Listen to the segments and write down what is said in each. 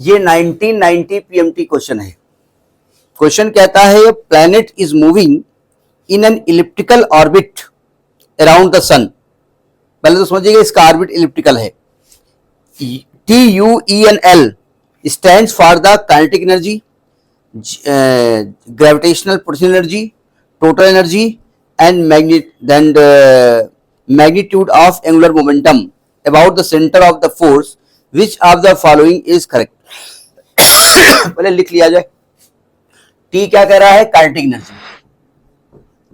ये 1990 PMT question है। Question कहता है planet is moving in an elliptical orbit around the sun. पहले तो समझिएगा इसका ऑर्बिट इलिप्टिकल है। TUENL stands for the kinetic energy, gravitational potential energy, total energy and magnitude of angular momentum about the center of the force. Which of the following is correct? पहले लिख लिया जाए। T क्या कह रहा है? Kinetic energy,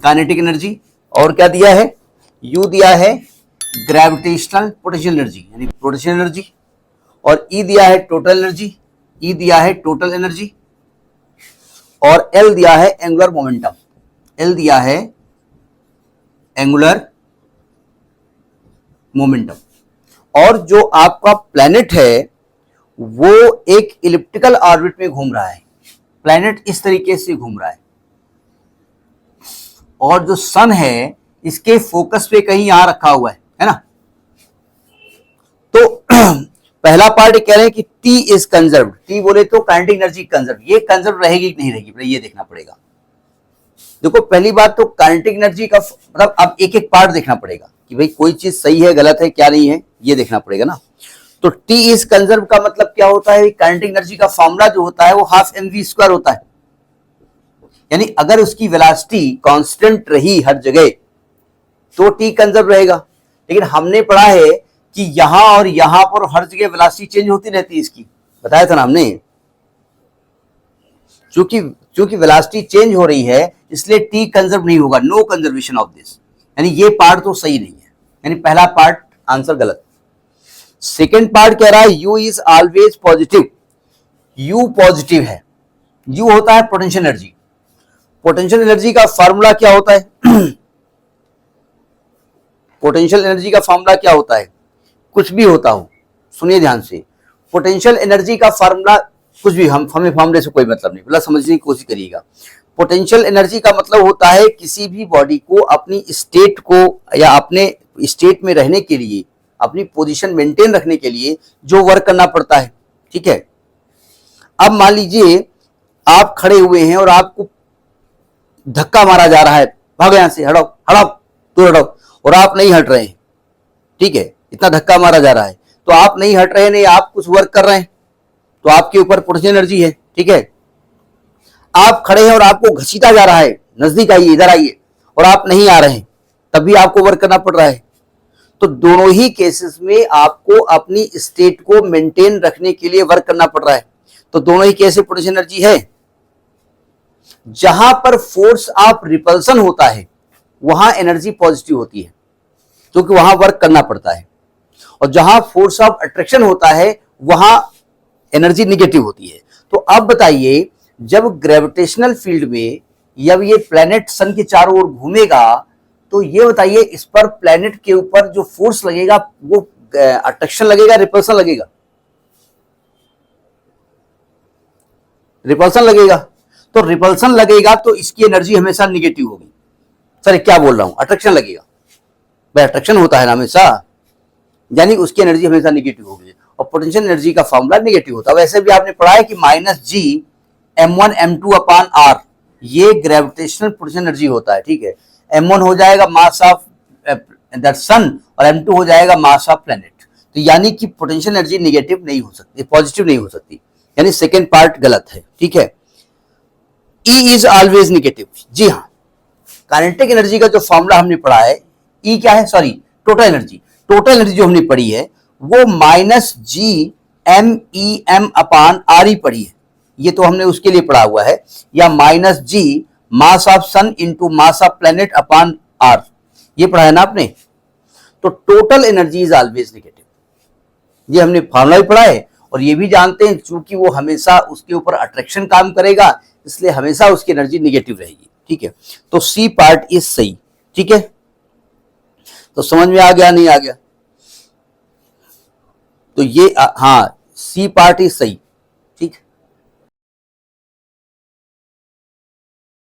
kinetic energy. और क्या दिया है? U दिया है ग्रेविटेशनल पोटेंशियल एनर्जी यानी पोटेंशियल एनर्जी, और E दिया है टोटल एनर्जी, E दिया है टोटल एनर्जी, और L दिया है एंगुलर मोमेंटम, L दिया है एंगुलर मोमेंटम। और जो आपका प्लैनेट है वो एक इलिप्टिकल ऑर्बिट में घूम रहा है। प्लैनेट इस तरीके से घूम रहा है और जो सन है इसके फोकस पे कहीं यहां रखा हुआ है ना। तो पहला पार्ट कह रहे हैं कि T इज कंजर्व्ड। T बोले तो काइनेटिक एनर्जी कंजर्व, ये कंजर्व रहेगी कि नहीं रहेगी ये देखना पड़ेगा। देखो पहली बात तो काइनेटिक एनर्जी का मतलब अब एक एक पार्ट देखना पड़ेगा कि भाई कोई चीज सही है गलत है क्या नहीं है ये देखना पड़ेगा ना। तो T इज कंजर्व का मतलब क्या होता है? काइनेटिक एनर्जी का फॉर्मूला जो होता है वो हाफ mv² होता है। यानी अगर उसकी वेलोसिटी कांस्टेंट रही हर जगह तो T कंजर्व रहेगा। लेकिन हमने पढ़ा है कि यहां और यहां पर हर जगह वेलोसिटी चेंज होती रहती है इसकी, बताया था ना हमने। क्योंकि वेलोसिटी चेंज हो रही है इसलिए T कंजर्व नहीं होगा, नो कंजर्वेशन ऑफ दिस। यानी ये पार्ट तो सही नहीं है, यानी पहला पार्ट आंसर गलत। सेकेंड पार्ट कह रहा है U is always positive. U positive है, U होता है पोटेंशियल एनर्जी। पोटेंशियल एनर्जी का फार्मूला क्या होता है? पोटेंशियल एनर्जी का फार्मूला क्या होता है? कुछ भी होता हो, सुनिए ध्यान से। पोटेंशियल एनर्जी का फार्मूला कुछ भी, हमें फार्मूले से कोई मतलब नहीं, मतलब समझने की कोशिश करिएगा। पोटेंशियल एनर्जी का मतलब होता है किसी भी बॉडी को अपनी स्टेट को या अपने स्टेट में रहने के लिए, अपनी पोजीशन मेंटेन रखने के लिए जो वर्क करना पड़ता है, ठीक है। अब मान लीजिए आप खड़े हुए हैं और आपको धक्का मारा जा रहा है, भागो यहां से, हटाओ हटाओ दूर हटाओ, और आप नहीं हट रहे हैं, ठीक है। इतना धक्का मारा जा रहा है तो आप नहीं हट रहे, नहीं आप कुछ वर्क कर रहे हैं तो आपके ऊपर पोटेंशियल एनर्जी है, ठीक है। आप खड़े हैं और आपको घसीटा जा रहा है, नजदीक आइए, इधर आइए, और आप नहीं आ रहे हैं, तब भी आपको वर्क करना पड़ रहा है। तो दोनों ही केसेस में आपको अपनी स्टेट को मेंटेन रखने के लिए वर्क करना पड़ रहा है। तो दोनों ही केस पोटेंशियल एनर्जी है। जहां पर फोर्स ऑफ रिपल्सन होता है वहां एनर्जी पॉजिटिव होती है क्योंकि वहां वर्क करना पड़ता है, और जहां फोर्स ऑफ अट्रैक्शन होता है वहां एनर्जी निगेटिव होती है। तो अब बताइए जब ग्रेविटेशनल फील्ड में जब ये प्लैनेट सन के चारों ओर घूमेगा तो ये बताइए इस पर प्लैनेट के ऊपर जो फोर्स लगेगा वो अट्रैक्शन लगेगा, रिपल्सन लगेगा? रिपल्सन लगेगा। तो रिपल्सन लगेगा तो इसकी एनर्जी हमेशा निगेटिव होगी। सर क्या बोल रहा हूं? अट्रैक्शन लगेगा, भाई अट्रैक्शन होता है ना हमेशा, यानी उसकी एनर्जी हमेशा निगेटिव होगी। और पोटेंशियल एनर्जी का फॉर्मूला निगेटिव होता है। वैसे भी आपने पढ़ा है कि -G m1 m2 अपान r, ये ग्रेविटेशनल पोटेंशियल एनर्जी होता है, ठीक है। m1 हो जाएगा मास ऑफ दैट सन और m2 हो जाएगा मास ऑफ प्लैनेट। तो यानी कि पोटेंशियल एनर्जी निगेटिव नहीं हो सकती, पॉजिटिव नहीं हो सकती, यानी सेकेंड पार्ट गलत है, ठीक है। E इज ऑलवेज निगेटिव, जी हाँ। काइनेटिक एनर्जी का जो फॉर्मूला हमने पढ़ा है, E क्या है? Sorry, total energy. Total energy जो हमने पढ़ी है वो -G MEM अपान RE पढ़ी है, ये तो हमने उसके लिए पढ़ा हुआ है, या -G mass of sun into mass of planet upon R, ये पढ़ा है ना आपने। तो total energy is always negative, ये हमने फॉर्मूला भी पढ़ा है और ये भी जानते हैं क्योंकि वो हमेशा उसके ऊपर अट्रैक्शन काम करेगा इसलिए हमेशा उसकी एनर्जी निगेटिव रहेगी, ठीक है। तो सी पार्ट इज सही, ठीक है। तो समझ में आ गया नहीं आ गया? तो ये हाँ सी पार्ट इज सही।